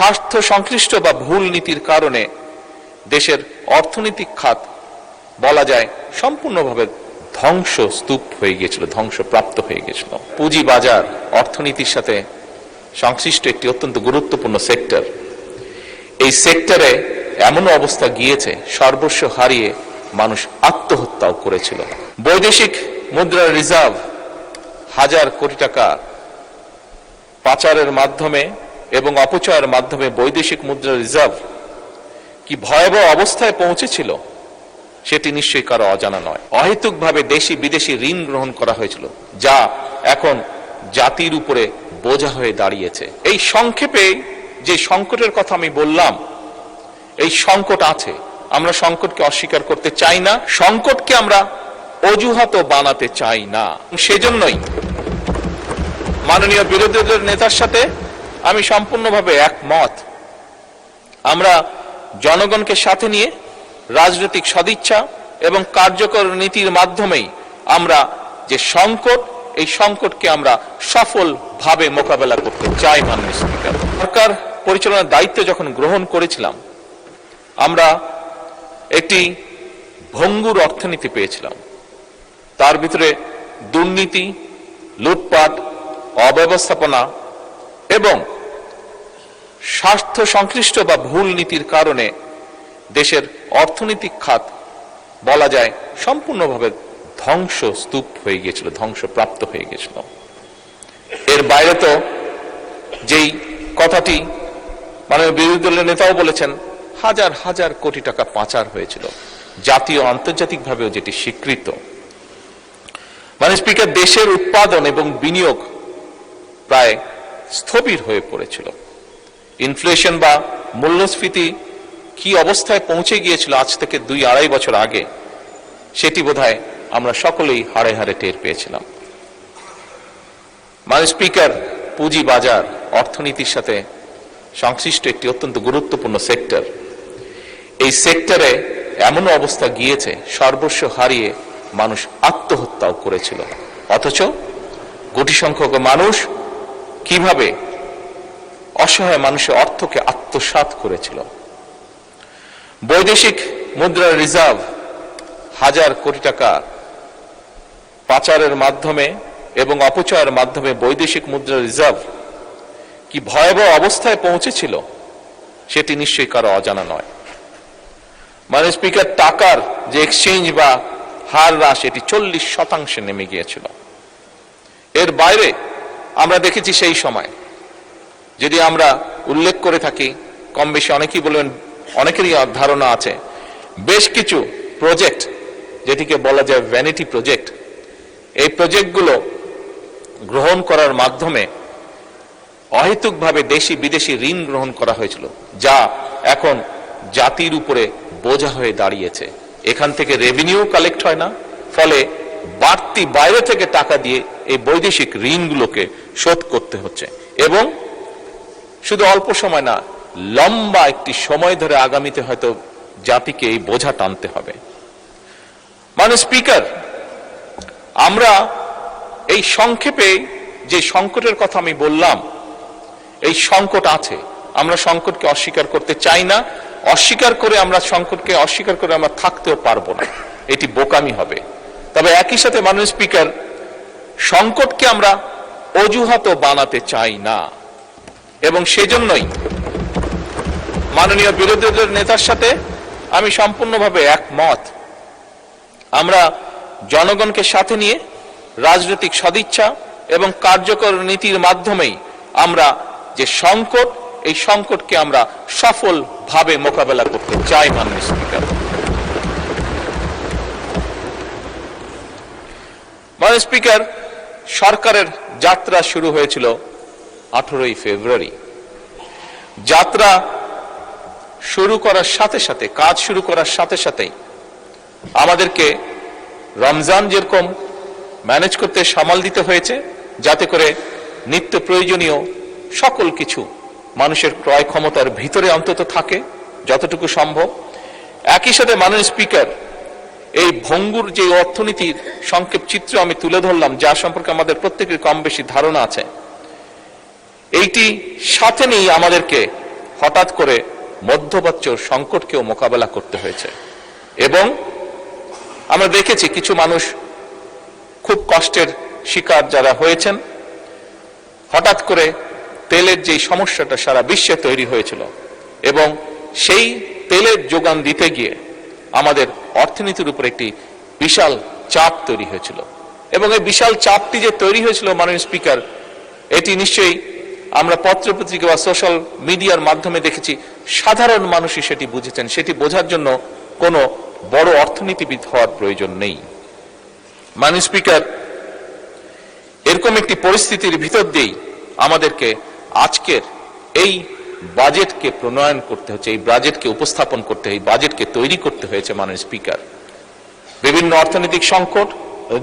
স্বার্থ সংশ্লিষ্ট বা ভুল নীতির কারণে দেশের অর্থনৈতিক খাত বলা যায় সম্পূর্ণভাবে ধ্বংসস্তূপ হয়ে গিয়েছিল, ধ্বংসপ্রাপ্ত হয়ে গিয়েছিল। পুঁজি বাজার অর্থনীতির সাথে সংশ্লিষ্ট একটি অত্যন্ত গুরুত্বপূর্ণ সেক্টর। এই সেক্টরে এমন অবস্থা গিয়েছে সর্বস্ব হারিয়ে মানুষ আত্মহত্যাও করেছিল। বৈদেশিক মুদ্রার রিজার্ভ হাজার কোটি টাকা পাচারের মাধ্যমে এবং অপচয়ের মাধ্যমে বৈদেশিক মুদ্রার রিজার্ভ কি ভয়াবহ অবস্থায় পৌঁছেছিল সেটি নিশ্চয়ই কারো অজানা নয়। অহেতুকভাবে দেশি বিদেশি ঋণ গ্রহণ করা হয়েছিল, যা এখন জাতির উপরে বোঝা হয়ে দাঁড়িয়েছে। এই সংক্ষেপে যে সংকটের কথা আমি বললাম, এই সংকট আছে, আমরা সংকটকে অস্বীকার করতে চাই না, সংকটকে আমরা অজুহাতও বানাতে চাই না। সেজন্যই মাননীয় বিরোধী দলের নেতার সাথে আমি সম্পূর্ণভাবে একমত। আমরা জনগণকে সাথে নিয়ে রাজনৈতিক সদিচ্ছা এবং কার্যকর নীতির মাধ্যমেই আমরা যে সংকট, এই সংকটকে আমরা সফলভাবে মোকাবেলা করতে চাই। মাননীয় স্পিকার, সরকার পরিচালনার দায়িত্ব যখন গ্রহণ করেছিলাম, আমরা একটি ভঙ্গুর অর্থনীতি পেয়েছিলাম। তার ভিতরে দুর্নীতি, লুটপাট, অব্যবস্থাপনা এবং স্বার্থ সংশ্লিষ্ট বা ভুল নীতির কারণে দেশের অর্থনৈতিক খাত বলা যায় সম্পূর্ণভাবে ধ্বংসস্তূপ হয়ে গিয়েছিল, ধ্বংসপ্রাপ্ত হয়ে গিয়েছিল। এর বাইরে তো যেই কথাটি মাননীয় বিরোধী দলের নেতাও বলেছেন, হাজার হাজার কোটি টাকা পাচার হয়েছিল, জাতীয় আন্তর্জাতিকভাবেও যেটি স্বীকৃত। মানে স্পিকার, দেশের উৎপাদন এবং বিনিয়োগ প্রায় স্থবির হয়ে পড়েছিল। ইনফ্লেশন বা মূল্যস্ফীতি কি অবস্থায় পৌঁছে গিয়েছিল আজ থেকে 2-2.5 বছর আগে, সেটি বোধহয় আমরা সকলেই হাড়ে হাড়ে টের পেয়েছিলাম। মানে স্পিকার, পুঁজি বাজার অর্থনীতির সাথে সংশ্লিষ্ট একটি অত্যন্ত গুরুত্বপূর্ণ সেক্টর। এই সেক্টরে এমন অবস্থা গিয়েছে সর্বস্ব হারিয়ে মানুষ আত্মহত্যাও করেছিল। অথচ কোটি সংখ্যক মানুষ কিভাবে অসহায় মানুষের অর্থকে আত্মসাৎ করেছিল। বৈদেশিক মুদ্রার রিজার্ভ হাজার কোটি টাকা পাচারের মাধ্যমে এবং অপচয়ের মাধ্যমে বৈদেশিক মুদ্রার রিজার্ভ কি ভয়াবহ অবস্থায় পৌঁছেছিল সেটি নিশ্চয়ই কারো অজানা নয়। মানে স্পিকার, টাকার যে এক্সচেঞ্জ বা হার হ্রাস, এটি 40% নেমে গিয়েছিল। এর বাইরে আমরা দেখেছি সেই সময়, যদি আমরা উল্লেখ করে থাকি, কম বেশি অনেকেই বলবেন, অনেকেরই ধারণা আছে, বেশ কিছু প্রজেক্ট যেটিকে বলা যায় ভ্যানিটি প্রজেক্ট, এই প্রজেক্টগুলো গ্রহণ করার মাধ্যমে অহেতুকভাবে দেশি বিদেশি ঋণ গ্রহণ করা হয়েছিল, যা এখন জাতির উপরে বোঝা হয়ে দাঁড়িয়েছে। এখান থেকে রেভিনিউ কালেক্ট হয় না, ফলে বাড়তি বাইরে থেকে টাকা দিয়ে এই বৈদেশিক ঋণগুলোকে শোধ করতে হচ্ছে এবং শুধু অল্প সময় না, লম্বা একটি সময় ধরে আগামীতে হয়তো জাতিকে এই বোঝা টানতে হবে। মানে স্পিকার, আমরা এই সংক্ষেপে যে সংকটের কথা আমি বললাম, এই সংকট আছে, আমরা সংকটকে অস্বীকার করতে চাই না, অস্বীকার করে আমরা সংকটকে অস্বীকার করে আমরা থাকতেও পারবো না, এটি বোকামি হবে। তবে একই সাথে মাননীয় স্পিকার, সংকটকে আমরা অজুহাতও বানাতে চাই না এবং সেজন্যই মাননীয় বিরোধী দলের নেতার সাথে আমি সম্পূর্ণভাবে একমত। আমরা জনগণকে সাথে নিয়ে রাজনৈতিক সদিচ্ছা এবং কার্যকর নীতির মাধ্যমেই আমরা যে সংকট, এই সংকটকে আমরা সফলভাবে মোকাবেলা করতে চাই। মাননীয় স্পিকার, মাননীয় স্পিকার, সরকারের যাত্রা শুরু হয়েছিল 18ই ফেব্রুয়ারি। যাত্রা শুরু করার সাথে সাথে, কাজ শুরু করার সাথে সাথেই আমাদেরকে রমজান যেরকম ম্যানেজ করতে সামাল দিতে হয়েছে, যাতে করে নিত্য প্রয়োজনীয় সকল কিছু মানুষের ক্রয় ক্ষমতার ভিতরে অন্তত থাকে যতটুকু সম্ভব। একই সাথে মাননীয় স্পিকার, এই ভঙ্গুর যে অর্থনীতির সংক্ষেপ চিত্র আমি তুলে ধরলাম, যা সম্পর্কে আমাদের প্রত্যেকের কম বেশি ধারণা আছে, এইটি সাথে নিয়ে আমাদেরকে হঠাৎ করে মধ্যপ্রাচ্য সংকটকেও মোকাবেলা করতে হয়েছে। এবং আমরা দেখেছি কিছু মানুষ খুব কষ্টের শিকার যারা হয়েছেন, হঠাৎ করে তেলের যে সমস্যাটা সারা বিশ্বে তৈরি হয়েছিল এবং সেই তেলের যোগান দিতে গিয়ে আমাদের অর্থনীতির উপর একটি বিশাল চাপ তৈরি হয়েছিল। এবং এই বিশাল চাপটি যে তৈরি হয়েছিল মাননীয় স্পিকার, এটি নিশ্চয়ই আমরা পত্রপত্রিকা বা সোশ্যাল মিডিয়ার মাধ্যমে দেখেছি, সাধারণ মানুষই সেটি বুঝেছেন। সেটি বোঝার জন্য কোনো বড় অর্থনীতিবিদ হওয়ার প্রয়োজন নেই। মাননীয় স্পিকার, এরকম একটি পরিস্থিতির ভিতর দিয়েই আমাদেরকে আজকের এই বাজেটকে প্রণয়ন করতে হচ্ছে, এই বাজেটকে উপস্থাপন করতে, এই বাজেটকে তৈরি করতে হয়েছে। মাননীয় স্পিকার, বিভিন্ন অর্থনৈতিক সংকট,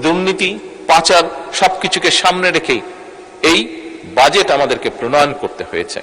দুর্নীতি, পাচার সবকিছুকে সামনে রেখেই এই বাজেট আমাদেরকে প্রণয়ন করতে হয়েছে।